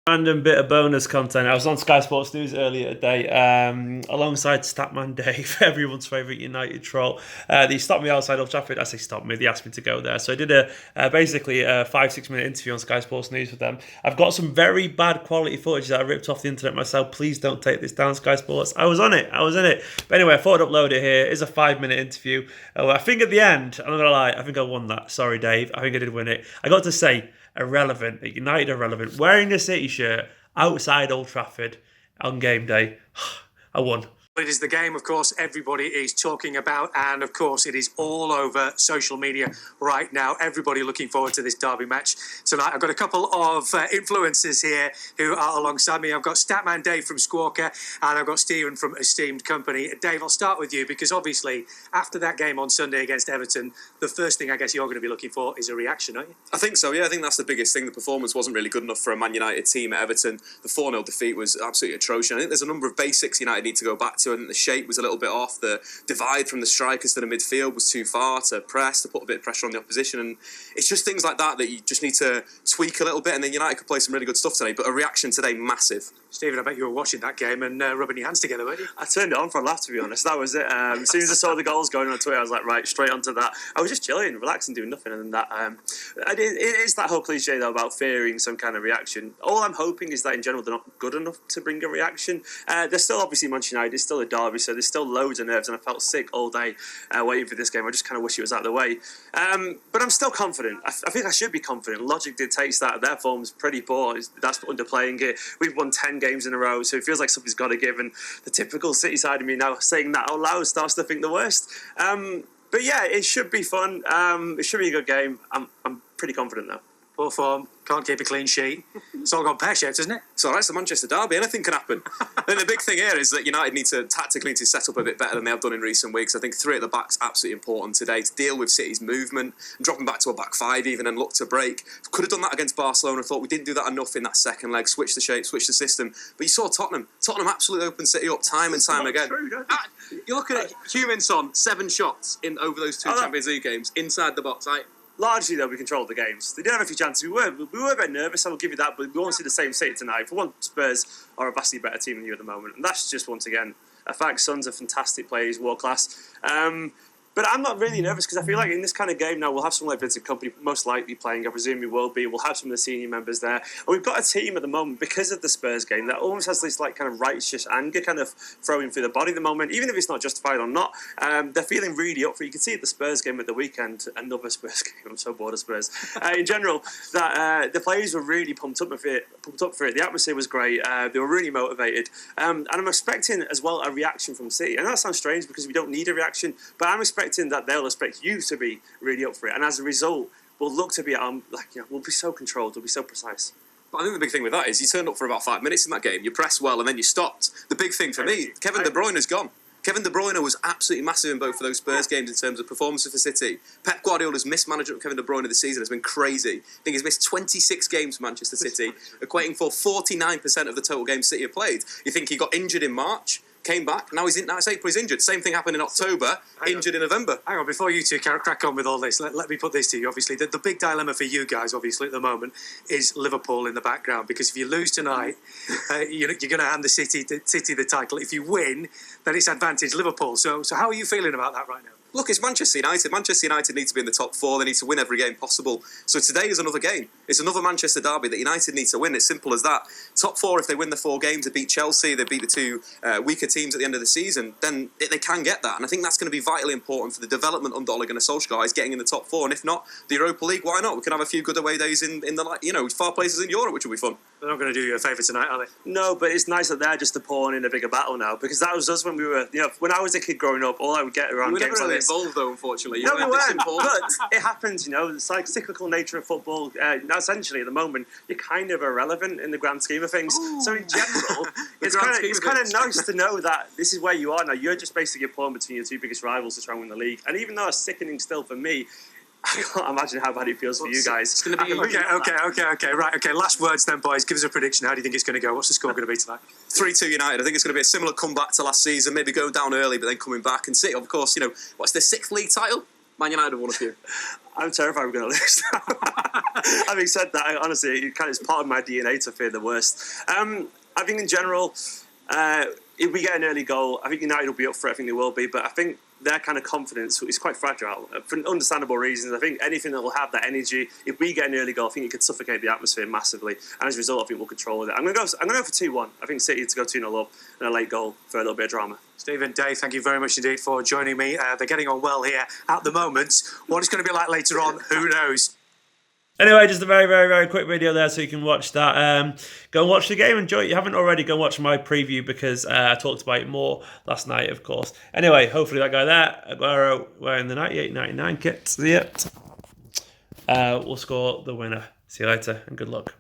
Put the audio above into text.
Random bit of bonus content. I was on Sky Sports News earlier today, alongside Statman Dave, everyone's favourite United troll. They stopped me outside Old Trafford. I say stopped me. They asked me to go there, so I did basically a 5-6 minute interview on Sky Sports News with them. I've got some very bad quality footage that I ripped off the internet myself. Please don't take this down, Sky Sports. I was on it. But anyway, I thought I'd upload it here. It's a 5 minute interview. I think at the end, I'm not gonna lie, I think I won that. Sorry, Dave. I think I did win it. I got to say. Irrelevant, United irrelevant, wearing a City shirt outside Old Trafford on game day. I won. It is the game, of course, everybody is talking about, and of course it is all over social media right now. Everybody looking forward to this derby match tonight. I've got a couple of influencers here who are alongside me. I've got Statman Dave from Squawker, and I've got Stephen from Esteemed Kompany. Dave, I'll start with you, because obviously after that game on Sunday against Everton, the first thing I guess you're going to be looking for is a reaction, aren't you? I think so, yeah. I think that's the biggest thing. The performance wasn't really good enough for a Man United team at Everton. The 4-0 defeat was absolutely atrocious. I think there's a number of basics United need to go back to. I think the shape was a little bit off. The divide from the strikers to the midfield was too far to press, to put a bit of pressure on the opposition. And it's just things like that that you just need to tweak a little bit, and then United could play some really good stuff today. But a reaction today, massive. Stephen, I bet you were watching that game and rubbing your hands together, weren't you? I turned it on for a laugh, to be honest. That was it. As soon as I saw the goals going on Twitter, I was like, right, straight onto that. I was just chilling, relaxing, doing nothing. And that it is that whole cliche, though, about fearing some kind of reaction. All I'm hoping is that, in general, they're not good enough to bring a reaction. They're still, obviously, Manchester United. It's still a derby, so there's still loads of nerves, and I felt sick all day waiting for this game. I just kind of wish it was out of the way. But I'm still confident. I think I should be confident. Logic dictates that their form's pretty poor. That's underplaying it. We've won 10 games in a row, so it feels like something's got to give. And the typical City side of me now saying that out loud starts to think the worst. But yeah, it should be fun. It should be a good game. I'm pretty confident though. Poor form, can't keep a clean sheet. It's all gone pear-shaped, isn't it? It's all right, it's the Manchester derby, anything can happen. And the big thing here is that United need to tactically to set up a bit better than they have done in recent weeks. I think 3 at the back's absolutely important today to deal with City's movement and dropping back to a back 5 even and look to break. Could have done that against Barcelona. I thought we didn't do that enough in that second leg, switch the shape, switch the system. But you saw Tottenham absolutely opened City up time and time again. You look at it, Huminson, 7 shots in over those 2 Champions League games inside the box. Largely, though, we controlled the games. They did have a few chances. We were a bit nervous, I will give you that, but we won't see the same City tonight. For one, Spurs are a vastly better team than you at the moment, and that's just, once again, a fact. Son's a fantastic player, he's world-class. But I'm not really nervous, because I feel like in this kind of game now, we'll have someone like Vincent Kompany most likely playing. I presume he will be. We'll have some of the senior members there. And we've got a team at the moment, because of the Spurs game, that almost has this like kind of righteous anger kind of throwing through the body at the moment, even if it's not justified or not. They're feeling really up for it. You can see at the Spurs game at the weekend, another Spurs game. I'm so bored of Spurs. In general, that the players were really pumped up for it. The atmosphere was great. They were really motivated. And I'm expecting as well a reaction from City. And that sounds strange because we don't need a reaction, but I'm expecting that they'll expect you to be really up for it, and as a result, we'll look to be we'll be so controlled, we'll be so precise. But I think the big thing with that is you turned up for about 5 minutes in that game, you pressed well, and then you stopped. The big thing for me, Kevin De Bruyne is gone. Kevin De Bruyne was absolutely massive in both of those Spurs games in terms of performances for City. Pep Guardiola's mismanagement of Kevin De Bruyne this season has been crazy. I think he's missed 26 games for Manchester City, equating for 49% of the total games City have played. You think he got injured in March, came back, now it's April, he's injured. Same thing happened in October, injured in November. Hang on, before you two crack on with all this, let me put this to you, obviously. The big dilemma for you guys, obviously, at the moment, is Liverpool in the background, because if you lose tonight, you're going to hand the City the title. If you win, then it's advantage Liverpool. So how are you feeling about that right now? Look, it's Manchester United. Manchester United need to be in the top 4. They need to win every game possible. So today is another game. It's another Manchester derby that United need to win. It's simple as that. Top 4, if they win the 4 games, they beat Chelsea, they beat the 2 weaker teams at the end of the season, then they can get that. And I think that's going to be vitally important for the development under Ole Gunnar Solskjaer, is getting in the top 4. And if not, the Europa League, why not? We can have a few good away days in the far places in Europe, which will be fun. They're not going to do you a favour tonight, are they? No, but it's nice that they're just pawn in a bigger battle now, because that was us when we were, when I was a kid growing up, all I would get around games like this. We were never really involved, though, unfortunately. No, we weren't, but it happens, It's like cyclical nature of football. Essentially, at the moment, you're kind of irrelevant in the grand scheme of things. Ooh. So in general, it's kind of nice to know that this is where you are now. You're just basically a pawn between your 2 biggest rivals to try and win the league. And even though it's sickening still for me, I can't imagine how bad it feels for you guys. It's going to be okay. Last words then, boys. Give us a prediction. How do you think it's going to go? What's the score going to be tonight? 3-2 United. I think it's going to be a similar comeback to last season. Maybe go down early, but then coming back. And City, of course, what's their 6th league title? Man United have won a few. I'm terrified we're going to lose. Having said that, honestly, it's part of my DNA to fear the worst. I think in general, if we get an early goal, I think United will be up for it. I think they will be, but I think their kind of confidence is quite fragile for understandable reasons. I think anything that will have that energy, if we get an early goal, I think it could suffocate the atmosphere massively, and as a result, I think we'll control it. I'm going to go for 2-1. I think City to go 2-0 up and a late goal for a little bit of drama. Stephen, Dave, thank you very much indeed for joining me. They're getting on well here at the moment. What it's going to be like later on, who knows? Anyway, just a very, very, very quick video there so you can watch that. Go and watch the game. Enjoy it. If you haven't already, go watch my preview because I talked about it more last night, of course. Anyway, hopefully that guy there, Aguero, wearing the 98-99 kit, will score the winner. See you later and good luck.